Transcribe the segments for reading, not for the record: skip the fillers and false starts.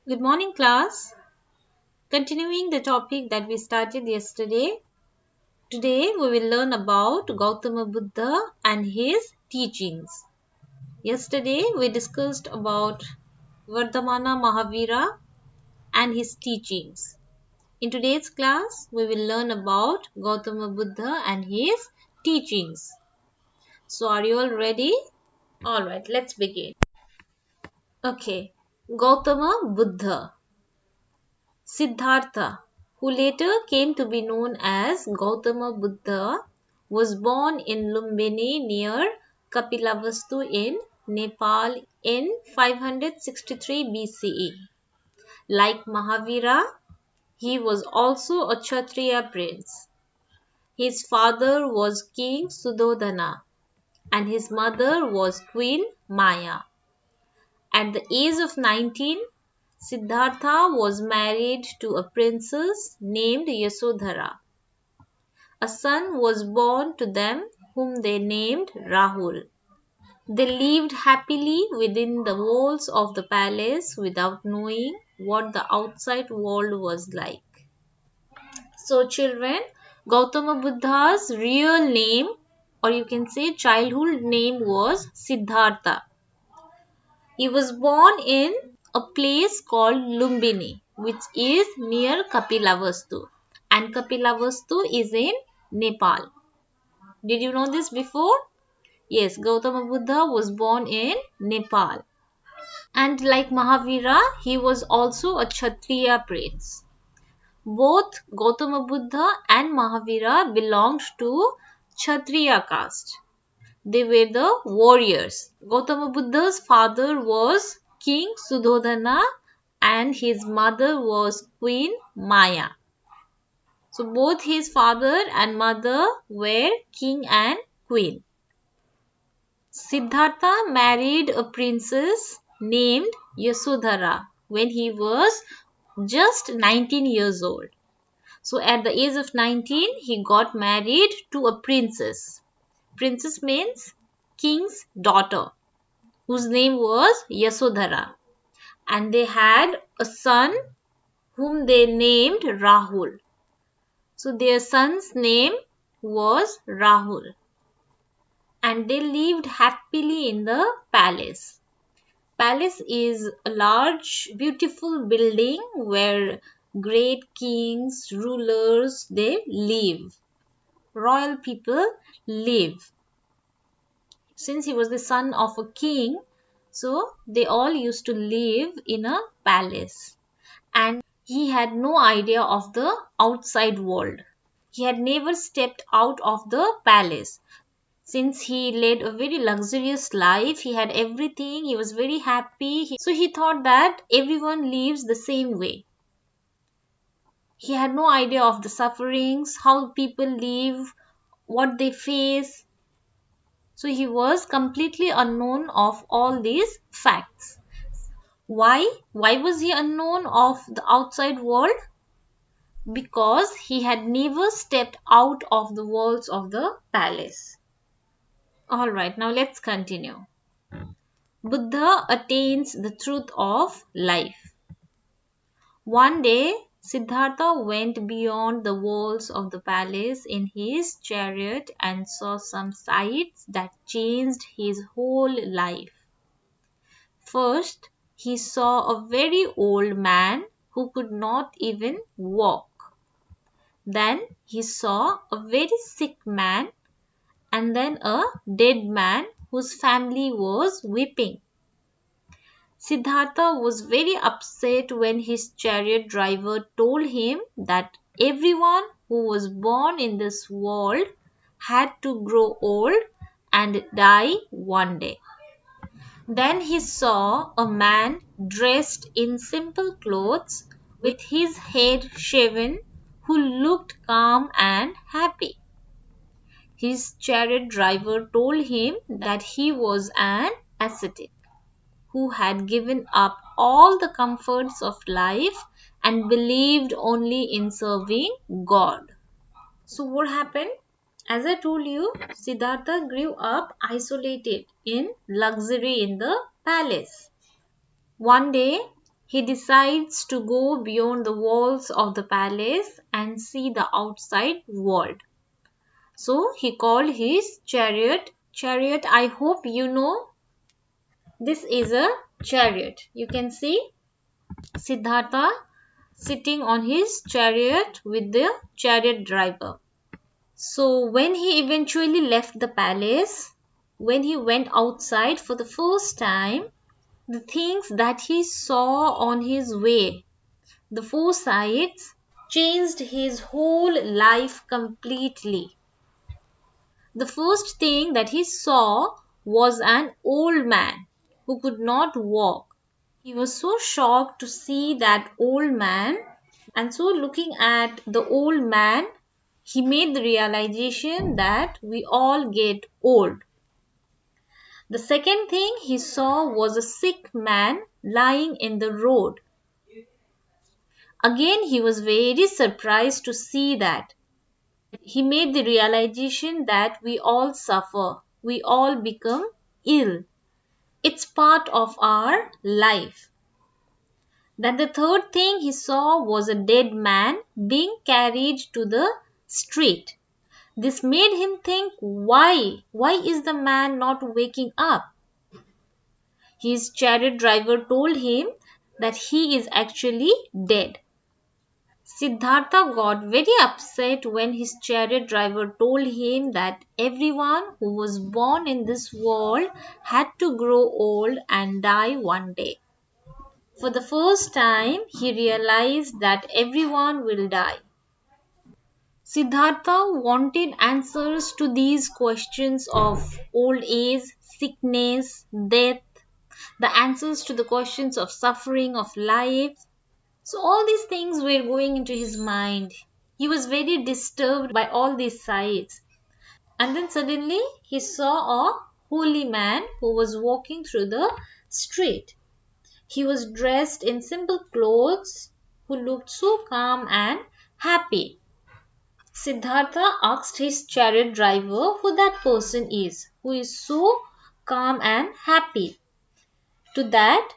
Good morning, class. Continuing the topic that we started yesterday, today we will learn about Gautama Buddha and his teachings. Yesterday we discussed about Vardhamana Mahavira and his teachings. In today's class, we will learn about Gautama Buddha and his teachings. So, are you all ready? Alright, let's begin. Okay, Gautama Buddha. Siddhartha, who later came to be known as Gautama Buddha, was born in Lumbini near Kapilavastu in Nepal in 563 BCE. Like Mahavira, he was also a Kshatriya prince. His father was King Sudodana and his mother was Queen Maya. At the age of 19, Siddhartha was married to a princess named Yasodhara. A son was born to them whom they named Rahul. They lived happily within the walls of the palace without knowing what the outside world was like. So children, Gautama Buddha's real name, or you can say childhood name, was Siddhartha. He was born in a place called Lumbini, which is near Kapilavastu. And Kapilavastu is in Nepal. Did you know this before? Yes, Gautama Buddha was born in Nepal. And like Mahavira, he was also a Kshatriya prince. Both Gautama Buddha and Mahavira belonged to Kshatriya caste. They were the warriors. Gautama Buddha's father was King Sudhodana and his mother was Queen Maya. So both his father and mother were king and queen. Siddhartha married a princess named Yasodhara when he was just 19 years old. So at the age of 19, he got married to a princess. Princess means king's daughter, whose name was Yasodhara. And they had a son whom they named Rahul. So their son's name was Rahul. And they lived happily in the palace. Palace is a large, beautiful building where great kings, rulers, they live. Royal people live. Since he was the son of a king, so they all used to live in a palace. And he had no idea of the outside world. He had never stepped out of the palace. Since he led a very luxurious life, he had everything, he was very happy. So he thought that everyone lives the same way. He had no idea of the sufferings, how people live, what they face. So he was completely unknown of all these facts. Why? Why was he unknown of the outside world? Because he had never stepped out of the walls of the palace. Alright, now let's continue. Buddha attains the truth of life. One day, Siddhartha went beyond the walls of the palace in his chariot and saw some sights that changed his whole life. First, he saw a very old man who could not even walk. Then he saw a very sick man and then a dead man whose family was weeping. Siddhartha was very upset when his chariot driver told him that everyone who was born in this world had to grow old and die one day. Then he saw a man dressed in simple clothes with his head shaven who looked calm and happy. His chariot driver told him that he was an ascetic who had given up all the comforts of life and believed only in serving God. So what happened? As I told you, Siddhartha grew up isolated in luxury in the palace. One day, he decides to go beyond the walls of the palace and see the outside world. So he called his chariot. Chariot, I hope you know, this is a chariot. You can see Siddhartha sitting on his chariot with the chariot driver. So when he eventually left the palace, when he went outside for the first time, the things that he saw on his way, the four sights, changed his whole life completely. The first thing that he saw was an old man who could not walk. He was so shocked to see that old man, and so looking at the old man, he made the realization that we all get old. The second thing he saw was a sick man lying in the road. Again, he was very surprised to see that. He made the realization that we all suffer, we all become ill. It's part of our life. Then the third thing he saw was a dead man being carried to the street. This made him think, why? Why is the man not waking up? His chariot driver told him that he is actually dead. Siddhartha got very upset when his chariot driver told him that everyone who was born in this world had to grow old and die one day. For the first time, he realized that everyone will die. Siddhartha wanted answers to these questions of old age, sickness, death, the answers to the questions of suffering, of life. So all these things were going into his mind. He was very disturbed by all these sights. And then suddenly he saw a holy man who was walking through the street. He was dressed in simple clothes, who looked so calm and happy. Siddhartha asked his chariot driver who that person is, who is so calm and happy. To that,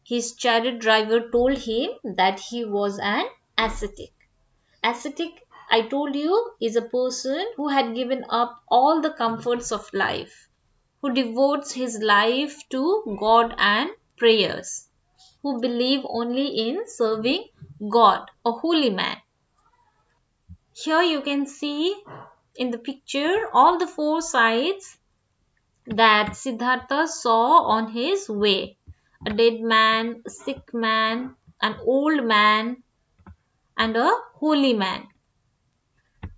his chariot driver told him that he was an ascetic. Ascetic, I told you, is a person who had given up all the comforts of life, who devotes his life to God and prayers, who believe only in serving God, a holy man. Here you can see in the picture all the four sights that Siddhartha saw on his way. A dead man, a sick man, an old man, and a holy man.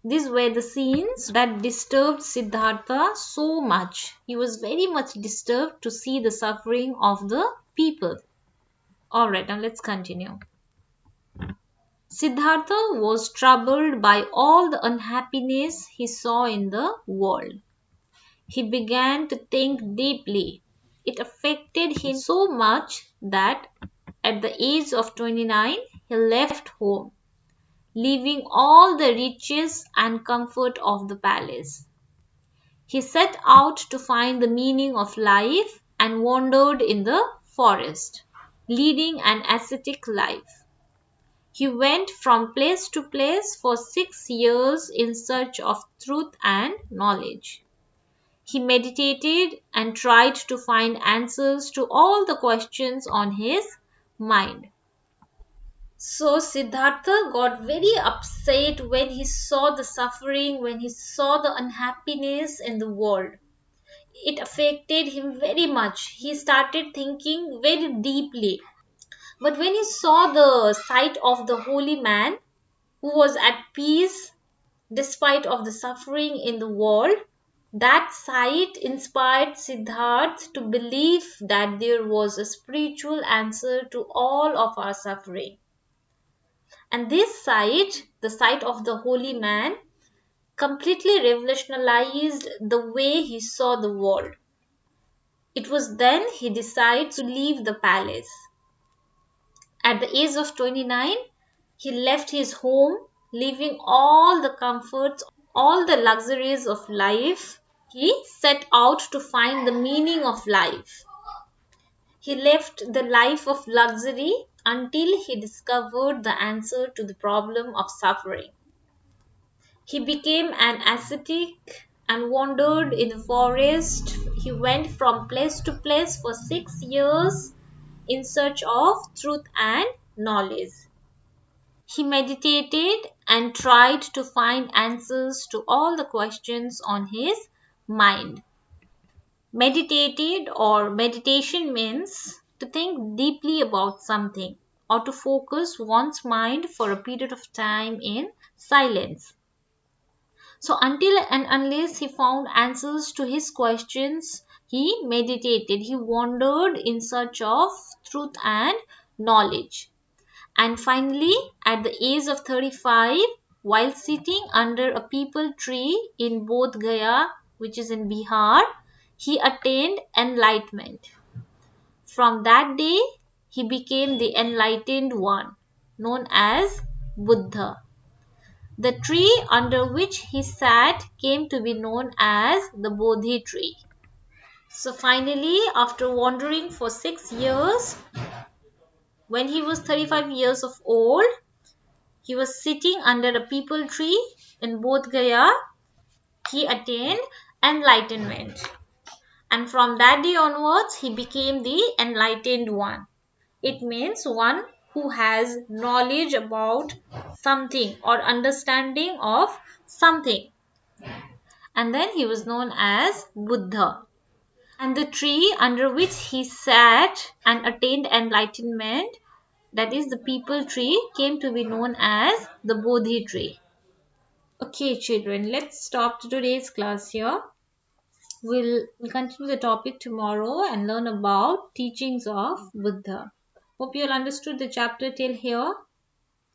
These were the scenes that disturbed Siddhartha so much. He was very much disturbed to see the suffering of the people. Alright, now let's continue. Siddhartha was troubled by all the unhappiness he saw in the world. He began to think deeply. It affected him so much that at the age of 29, he left home, leaving all the riches and comfort of the palace. He set out to find the meaning of life and wandered in the forest, leading an ascetic life. He went from place to place for 6 years in search of truth and knowledge. He meditated and tried to find answers to all the questions on his mind. So Siddhartha got very upset when he saw the suffering, when he saw the unhappiness in the world. It affected him very much. He started thinking very deeply. But when he saw the sight of the holy man who was at peace despite of the suffering in the world, that sight inspired Siddhartha to believe that there was a spiritual answer to all of our suffering. And this sight, the sight of the holy man, completely revolutionized the way he saw the world. It was then he decided to leave the palace. At the age of 29, he left his home, leaving all the comforts, all the luxuries of life. He set out to find the meaning of life. He left the life of luxury until he discovered the answer to the problem of suffering. He became an ascetic and wandered in the forest. He went from place to place for 6 years in search of truth and knowledge. He meditated and tried to find answers to all the questions on his mind. Meditated or meditation means to think deeply about something or to focus one's mind for a period of time in silence. So, until and unless he found answers to his questions, he meditated, he wandered in search of truth and knowledge. And finally, at the age of 35, while sitting under a peepal tree in Bodh Gaya, which is in Bihar, he attained enlightenment. From that day, he became the enlightened one, known as Buddha. The tree under which he sat came to be known as the Bodhi tree. So finally, after wandering for 6 years, when he was 35 years of old, he was sitting under a peepal tree in Bodh Gaya. He attained enlightenment. And from that day onwards, he became the enlightened one. It means one who has knowledge about something or understanding of something. And then he was known as Buddha. And the tree under which he sat and attained enlightenment, that is the peepal tree, came to be known as the Bodhi tree. Okay, children, let's stop today's class here. We'll continue the topic tomorrow and learn about teachings of Buddha. Hope you all understood the chapter till here.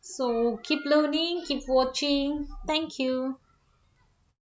So keep learning, keep watching. Thank you.